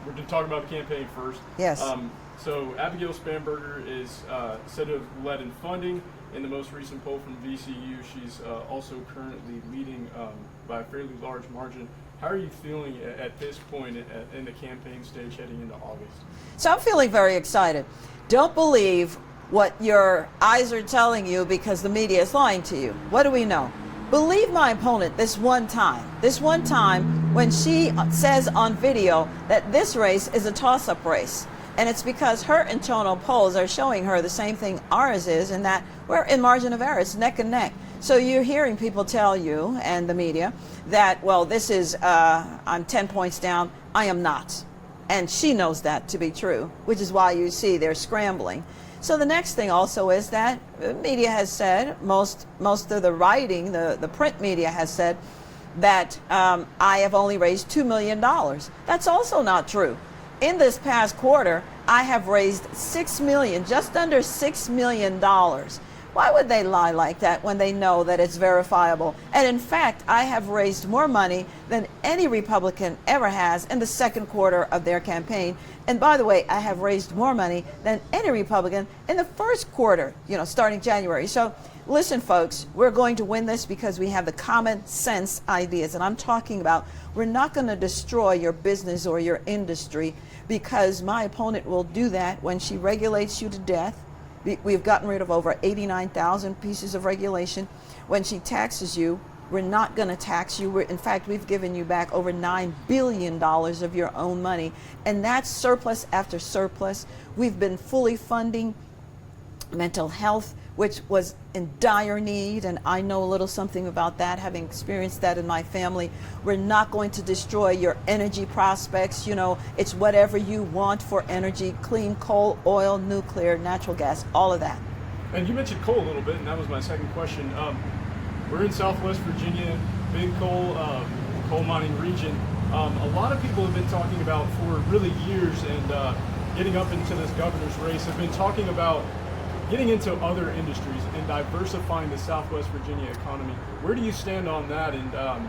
we're going to talk about the campaign first. Yes. So Abigail Spanberger is said to have led in funding in the most recent poll from VCU. She's also currently leading by a fairly large margin. How are you feeling at this point in the campaign stage heading into August? So I'm feeling very excited. Don't believe what your eyes are telling you because the media is lying to you. What do we know? Believe my opponent this one time when she says on video that this race is a toss-up race. And it's because her internal polls are showing her the same thing ours is, in that we're in margin of error. It's neck and neck. So you're hearing people tell you, and the media, that, well, this is, I'm 10 points down. I am not. And she knows that to be true, which is why you see they're scrambling. So the next thing also is that the media has said, most of the writing, the print media has said, that I have only raised $2 million. That's also not true. In this past quarter, I have raised $6 million, just under $6 million. Why would they lie like that when they know that it's verifiable? And in fact, I have raised more money than any Republican ever has in the second quarter of their campaign. And by the way, I have raised more money than any Republican in the first quarter, starting January. So listen, folks, we're going to win this because we have the common sense ideas. And I'm talking about, we're not going to destroy your business or your industry, because my opponent will do that when she regulates you to death. We've gotten rid of over 89,000 pieces of regulation. When she taxes you, we're not going to tax you. In fact, we've given you back over $9 billion of your own money. And that's surplus after surplus. We've been fully funding mental health, which was in dire need, and I know a little something about that, having experienced that in my family. We're not going to destroy your energy prospects. It's whatever you want for energy: clean coal, oil, nuclear, natural gas, all of that. And you mentioned coal a little bit, and that was my second question. We're in Southwest Virginia, big coal mining region. A lot of people have been talking about for really years, and getting up into this governor's race, have been talking about getting into other industries and diversifying the Southwest Virginia economy. Where do you stand on that? And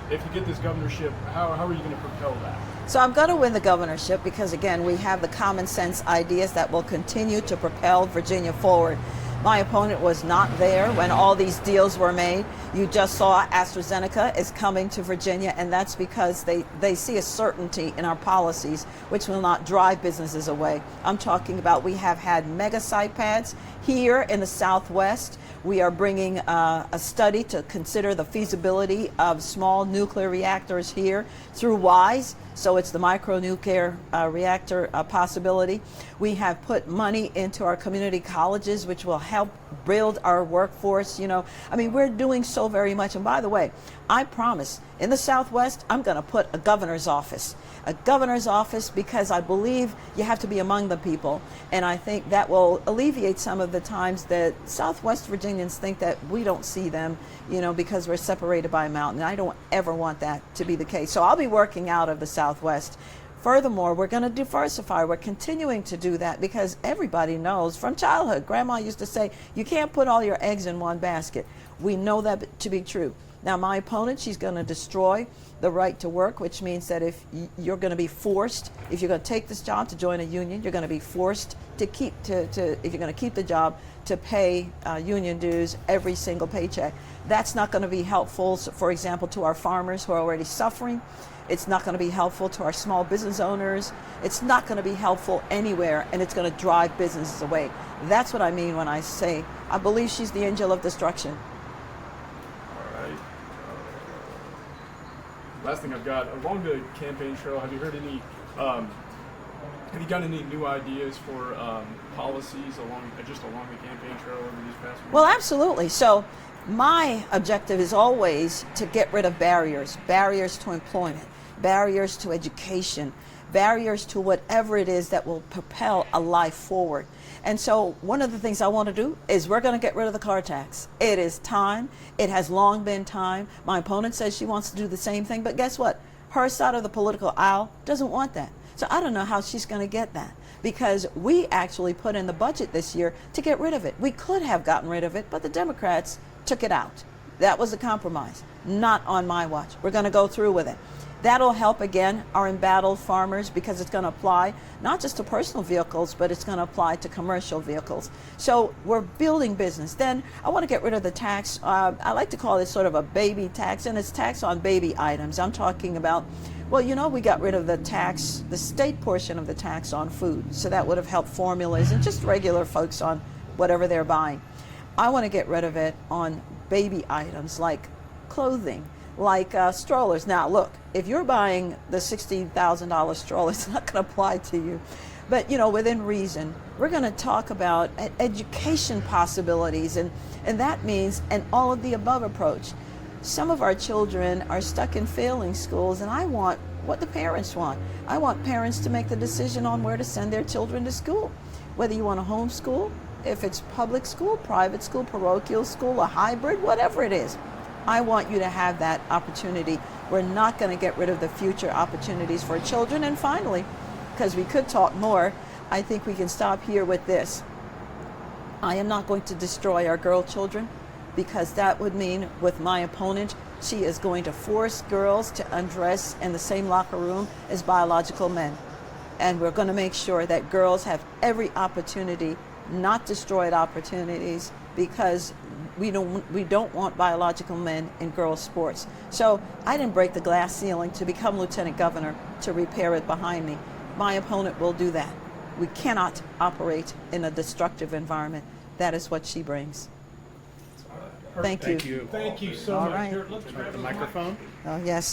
if you get this governorship, how are you going to propel that? So I'm going to win the governorship because, again, we have the common sense ideas that will continue to propel Virginia forward. My opponent was not there when all these deals were made. You just saw AstraZeneca is coming to Virginia, and that's because they see a certainty in our policies which will not drive businesses away. I'm talking about, we have had mega site pads here in the Southwest. We are bringing a study to consider the feasibility of small nuclear reactors here through WISE. So it's the micronuclear reactor possibility. We have put money into our community colleges, which will help build our workforce. We're doing so very much. And by the way, I promise, in the Southwest, I'm going to put a governor's office. A governor's office, because I believe you have to be among the people. And I think that will alleviate some of the times that Southwest Virginians think that we don't see them, because we're separated by a mountain. I don't ever want that to be the case. So I'll be working out of the Southwest. Furthermore, we're going to diversify. We're continuing to do that because everybody knows from childhood. Grandma used to say, you can't put all your eggs in one basket. We know that to be true. Now, my opponent, she's going to destroy the right to work, which means that if you're going to be forced, if you're going to take this job to join a union, you're going to be forced to if you're going to keep the job, to pay union dues every single paycheck. That's not going to be helpful, for example, to our farmers who are already suffering. It's not going to be helpful to our small business owners. It's not going to be helpful anywhere, and it's going to drive businesses away. That's what I mean when I say I believe she's the angel of destruction. All right. Last thing I've got, along the campaign trail, have you heard any, have you got any new ideas for policies along the campaign trail over these past weeks? Well, absolutely. So my objective is always to get rid of barriers to employment, barriers to education, barriers to whatever it is that will propel a life forward. And so one of the things I want to do is we're going to get rid of the car tax. It is time. It has long been time. My opponent says she wants to do the same thing, but guess what? Her side of the political aisle doesn't want that. So I don't know how she's going to get that, because we actually put in the budget this year to get rid of it. We could have gotten rid of it, but the Democrats took it out. That was a compromise. Not on my watch. We're going to go through with it. That'll help, again, our embattled farmers, because it's going to apply not just to personal vehicles, but it's going to apply to commercial vehicles. So we're building business. Then I want to get rid of the tax. I like to call it sort of a baby tax, and it's tax on baby items. I'm talking about, well, you know, we got rid of the tax, the state portion of the tax on food. So that would have helped formulas and just regular folks on whatever they're buying. I want to get rid of it on baby items like clothing, like strollers. Now, look, if you're buying the $60,000 stroller, it's not going to apply to you. But, you know, within reason, we're going to talk about education possibilities, and that means an all of the above approach. Some of our children are stuck in failing schools, and I want what the parents want. I want parents to make the decision on where to send their children to school, whether you want to homeschool, if it's public school, private school, parochial school, a hybrid, whatever it is. I want you to have that opportunity. We're not going to get rid of the future opportunities for children. And finally, because we could talk more, I think we can stop here with this. I am not going to destroy our girl children, because that would mean with my opponent, she is going to force girls to undress in the same locker room as biological men. And we're going to make sure that girls have every opportunity, not destroyed opportunities, because we don't want biological men in girls' sports. So I didn't break the glass ceiling to become lieutenant governor to repair it behind me. My opponent will do that. We cannot operate in a destructive environment. That is what she brings. Thank you. Thank you so All much. right. Here, let's grab the microphone. Oh, yes.